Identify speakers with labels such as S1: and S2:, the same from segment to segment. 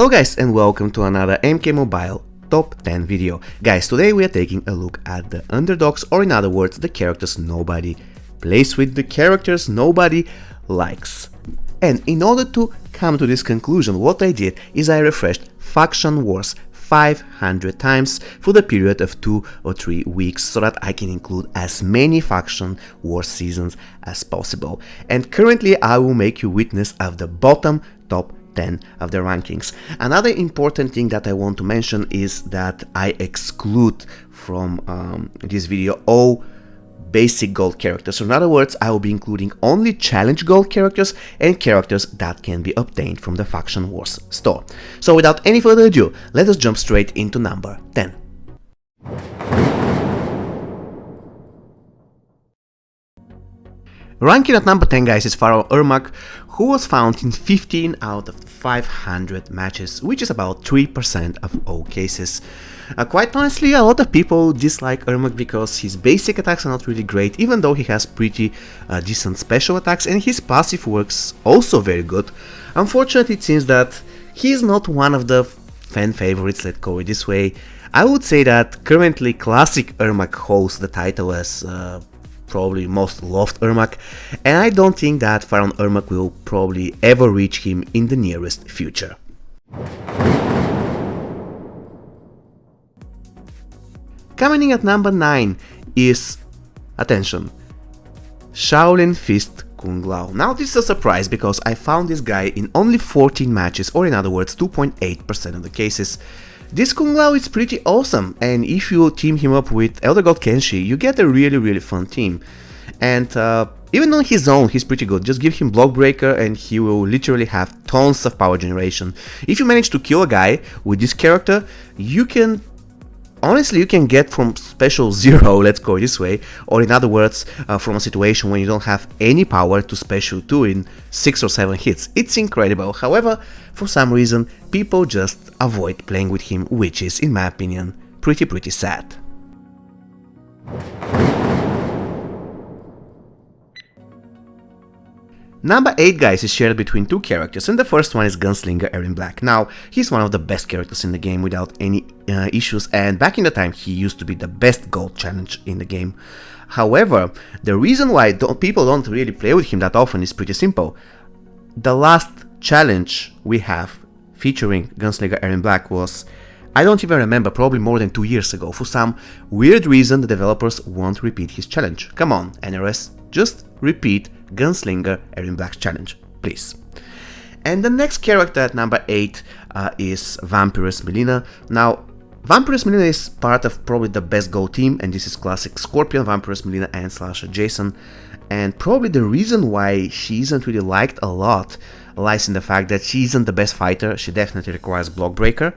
S1: Hello guys and welcome to another MK Mobile Top 10 video. Guys, today we are taking a look at the underdogs, or in other words, the characters nobody plays with, the characters nobody likes. And in order to come to this conclusion, what I did is I refreshed Faction Wars 500 times for the period of 2 or 3 weeks so that I can include as many Faction Wars seasons as possible. And currently I will make you witness of the bottom top 10 of the rankings. Another important thing that I want to mention is that I exclude from this video all basic gold characters. So in other words, I will be including only challenge gold characters and characters that can be obtained from the Faction Wars store. So without any further ado, let us jump straight into number 10. Ranking at number 10, guys, is Pharaoh Irmak, who was found in 15 out of 500 matches, which is about 3% of all cases. Quite honestly, a lot of people dislike Irmak because his basic attacks are not really great, even though he has pretty decent special attacks, and his passive works also very good. Unfortunately, it seems that he is not one of the fan favorites, let's go it this way. I would say that currently Classic Irmak holds the title as probably most loved Irmak, and I don't think that Pharaoh Irmak will probably ever reach him in the nearest future. Coming in at number 9 is, attention, Shaolin Fist Kung Lao. Now this is a surprise because I found this guy in only 14 matches, or in other words 2.8% of the cases. This Kung Lao is pretty awesome, and if you team him up with Elder God Kenshi, you get a really fun team. And even on his own, he's pretty good. Just give him Block Breaker and he will literally have tons of power generation. If you manage to kill a guy with this character, you can honestly, you can get from special 0, let's go this way, or in other words, from a situation when you don't have any power to special 2 in 6 or 7 hits. It's incredible. However, for some reason, people just avoid playing with him, which is, in my opinion, pretty sad. Number 8, guys, is shared between two characters, and the first one is Gunslinger Irmak. Now, he's one of the best characters in the game without any issues, and back in the time he used to be the best gold challenge in the game. However, the reason why people don't really play with him that often is pretty simple. The last challenge we have featuring Gunslinger Irmak was, I don't even remember, probably more than 2 years ago. For some weird reason, the developers won't repeat his challenge. Come on, NRS, just repeat Gunslinger Irmak's challenge, please. And the next character at number 8 is Vampiress Melina. Now, Vampiress Melina is part of probably the best Go team, and this is classic Scorpion, Vampiress Melina, and Slasher Jason. And probably the reason why she isn't really liked a lot lies in the fact that she isn't the best fighter. She definitely requires Block Breaker,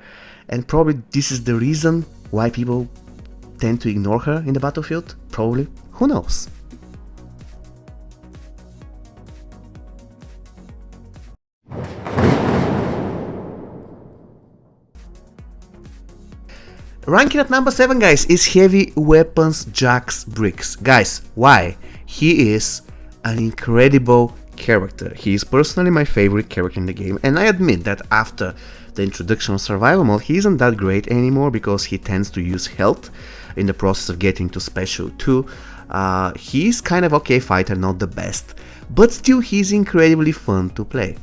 S1: and probably this is the reason why people tend to ignore her in the battlefield. Probably, who knows? Ranking at number 7, guys, is Heavy Weapons Jax Briggs. Guys, why? He is an incredible character. He is personally my favorite character in the game, and I admit that after the introduction of survival mode, he isn't that great anymore because he tends to use health in the process of getting to special 2. He's kind of okay fighter, not the best, but still he's incredibly fun to play.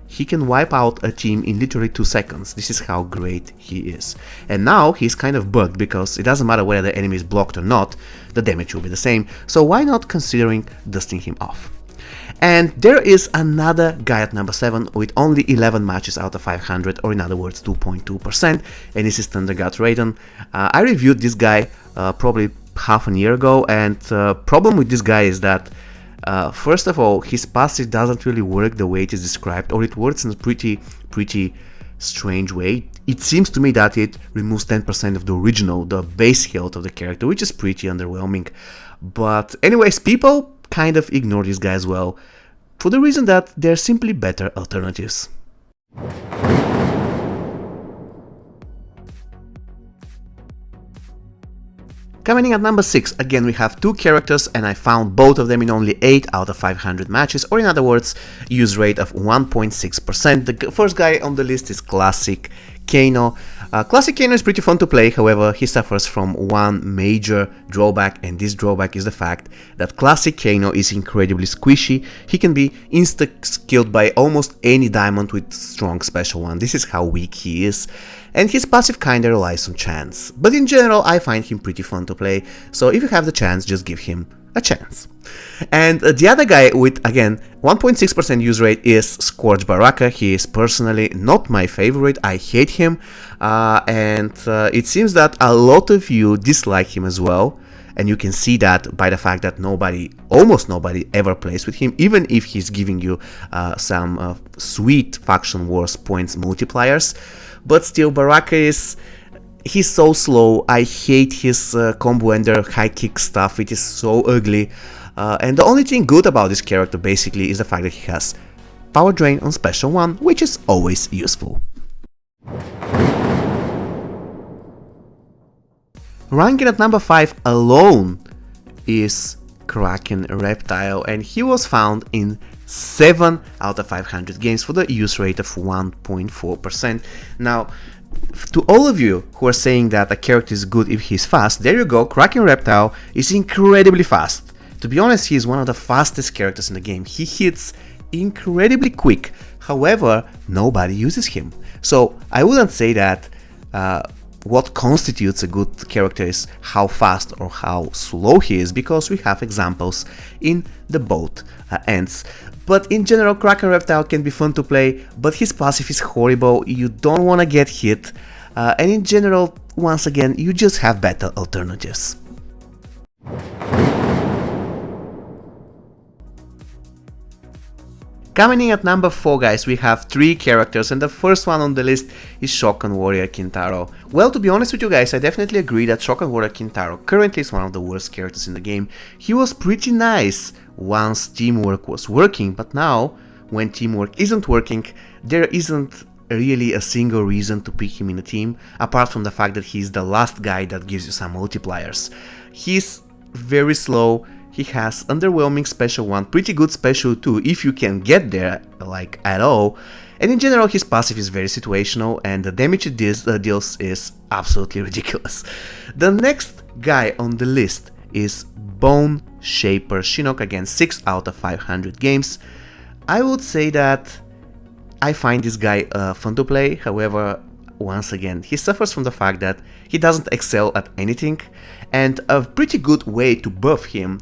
S1: He can wipe out a team in literally 2 seconds. This is how great he is. And now he's kind of bugged because it doesn't matter whether the enemy is blocked or not, the damage will be the same. So why not considering dusting him off? And there is another guy at number 7 with only 11 matches out of 500, or in other words 2.2%, and this is Thundergut Raiden. I reviewed this guy probably half a year ago, and problem with this guy is that first of all, his passive doesn't really work the way it is described, or it works in a pretty strange way. It seems to me that it removes 10% of the original, the base health of the character, which is pretty underwhelming. But anyways, people kind of ignore this guy as well, for the reason that they're simply better alternatives. Coming in at number 6, again we have two characters and I found both of them in only 8 out of 500 matches, or in other words, use rate of 1.6%. The first guy on the list is Classic Kano. Classic Kano is pretty fun to play, however he suffers from one major drawback, and this drawback is the fact that Classic Kano is incredibly squishy. He can be insta-killed by almost any diamond with strong special one. This is how weak he is, and his passive kinda relies on chance. But in general I find him pretty fun to play, so if you have the chance, just give him a chance. And the other guy with, again, 1.6% use rate is Scorch Baraka. He is personally not my favorite, I hate him, and it seems that a lot of you dislike him as well, and you can see that by the fact that almost nobody ever plays with him, even if he's giving you some sweet faction wars points multipliers. But still, Baraka he's so slow. I hate his combo ender high kick stuff, it is so ugly. And the only thing good about this character basically is the fact that he has power drain on special 1, which is always useful. Ranking at number 5 alone is Kraken Reptile, and he was found in 7 out of 500 games for the use rate of 1.4%. Now, to all of you who are saying that a character is good if he's fast, there you go, Kraken Reptile is incredibly fast. To be honest, he is one of the fastest characters in the game. He hits incredibly quick, however, nobody uses him. So I wouldn't say that what constitutes a good character is how fast or how slow he is, because we have examples in the both ends. But in general, Kraken Reptile can be fun to play, but his passive is horrible, you don't want to get hit, and in general, once again, you just have better alternatives. Coming in at number 4, guys, we have 3 characters, and the first one on the list is Shokan Warrior Kintaro. Well, to be honest with you guys, I definitely agree that Shokan Warrior Kintaro currently is one of the worst characters in the game. He was pretty nice once teamwork was working, but now, when teamwork isn't working, there isn't really a single reason to pick him in a team, apart from the fact that he's the last guy that gives you some multipliers. He's very slow. He has underwhelming special 1, pretty good special 2 if you can get there, like, at all, and in general his passive is very situational and the damage it deals is absolutely ridiculous. The next guy on the list is Bone Shaper Shinnok, again 6 out of 500 games. I would say that I find this guy fun to play, however, once again, he suffers from the fact that he doesn't excel at anything, and a pretty good way to buff him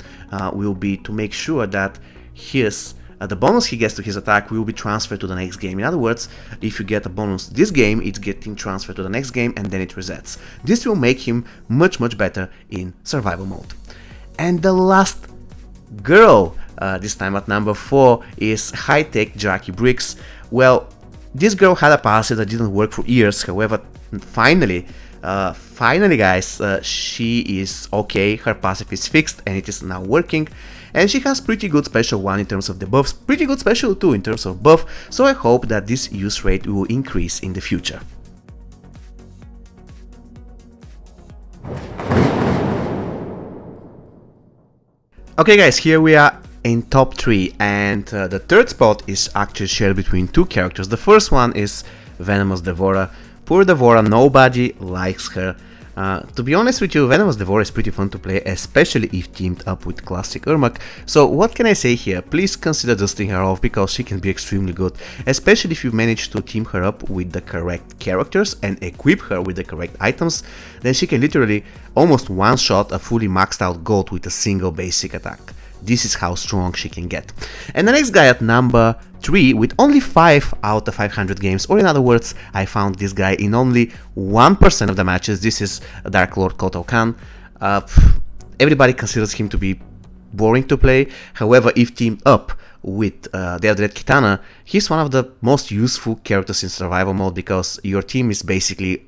S1: will be to make sure that the bonus he gets to his attack will be transferred to the next game. In other words, if you get a bonus this game, it's getting transferred to the next game and then it resets. This will make him much better in survival mode. And the last girl, this time at number 4, is High Tech Jackie Bricks. Well, this girl had a passive that didn't work for years, however, finally guys, she is okay, her passive is fixed and it is now working, and she has pretty good special 1 in terms of debuffs, pretty good special 2 in terms of buff, so I hope that this use rate will increase in the future. Okay guys, here we are in top 3, and the third spot is actually shared between 2 characters. The first one is Venomous Devourer. Poor Devourer, nobody likes her. To be honest with you, Venomous Devourer is pretty fun to play, especially if teamed up with Classic Irmak. So what can I say here? Please consider dusting her off, because she can be extremely good, especially if you manage to team her up with the correct characters and equip her with the correct items. Then she can literally almost one-shot a fully maxed out goat with a single basic attack. This is how strong she can get. And the next guy at number 3 with only 5 out of 500 games, or in other words, I found this guy in only 1% of the matches. This is Dark Lord Kotal Khan. Everybody considers him to be boring to play, however, if teamed up with the Red Kitana, he's one of the most useful characters in survival mode, because your team is basically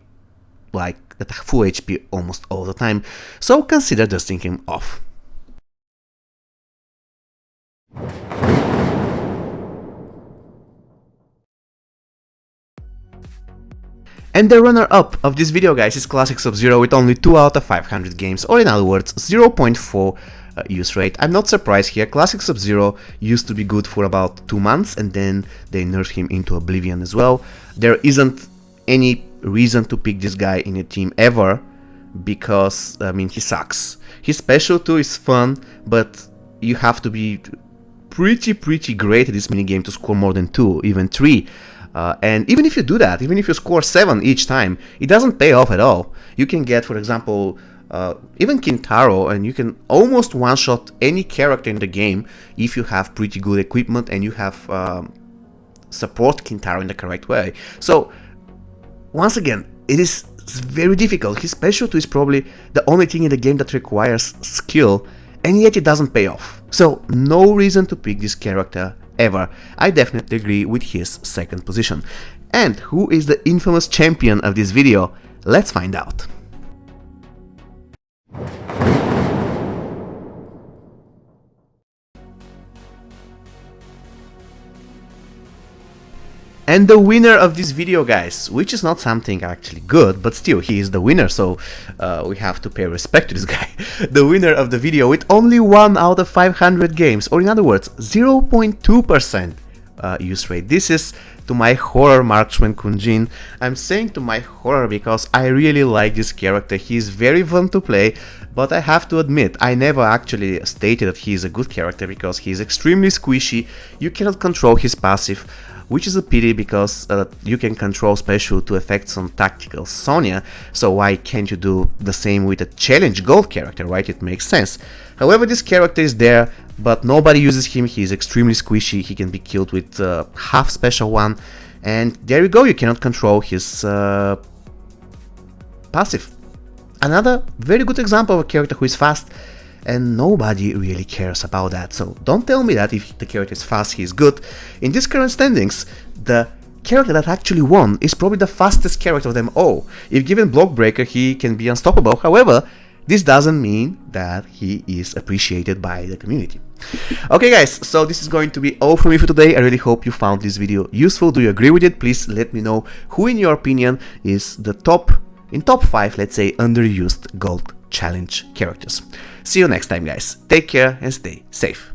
S1: like at full HP almost all the time, so consider dusting him off. And the runner-up of this video, guys, is Classic Sub-Zero with only 2 out of 500 games, or in other words, 0.4 use rate. I'm not surprised here. Classic Sub-Zero used to be good for about 2 months, and then they nerfed him into oblivion as well. There isn't any reason to pick this guy in your team ever, because, I mean, he sucks. His special 2 is fun, but you have to be pretty great at this minigame to score more than 2, even 3. And even if you do that, even if you score 7 each time, it doesn't pay off at all. You can get, for example, even Kintaro, and you can almost one-shot any character in the game if you have pretty good equipment and you have support Kintaro in the correct way. So, once again, it is very difficult. His special 2 is probably the only thing in the game that requires skill, and yet it doesn't pay off. So, no reason to pick this character ever. I definitely agree with his second position. And who is the infamous champion of this video? Let's find out. And the winner of this video, guys, which is not something actually good, but still, he is the winner, so we have to pay respect to this guy. The winner of the video with only 1 out of 500 games, or in other words, 0.2% use rate. This is to my horror marksman Kunjin. I'm saying to my horror because I really like this character. He's very fun to play, but I have to admit, I never actually stated that he is a good character because he is extremely squishy. You cannot control his passive, which is a pity because you can control special to affect some tactical Sonya, so why can't you do the same with a challenge gold character, right? It makes sense. However, this character is there, but nobody uses him. He is extremely squishy. He can be killed with half special 1, and there you go, you cannot control his passive. Another very good example of a character who is fast, and nobody really cares about that. So don't tell me that if the character is fast, he is good. In these current standings, the character that actually won is probably the fastest character of them all. If given Block Breaker, he can be unstoppable. However, this doesn't mean that he is appreciated by the community. Okay guys, so this is going to be all from me for today. I really hope you found this video useful. Do you agree with it? Please let me know who in your opinion is the top 5, let's say, underused gold challenge characters. See you next time, guys. Take care and stay safe.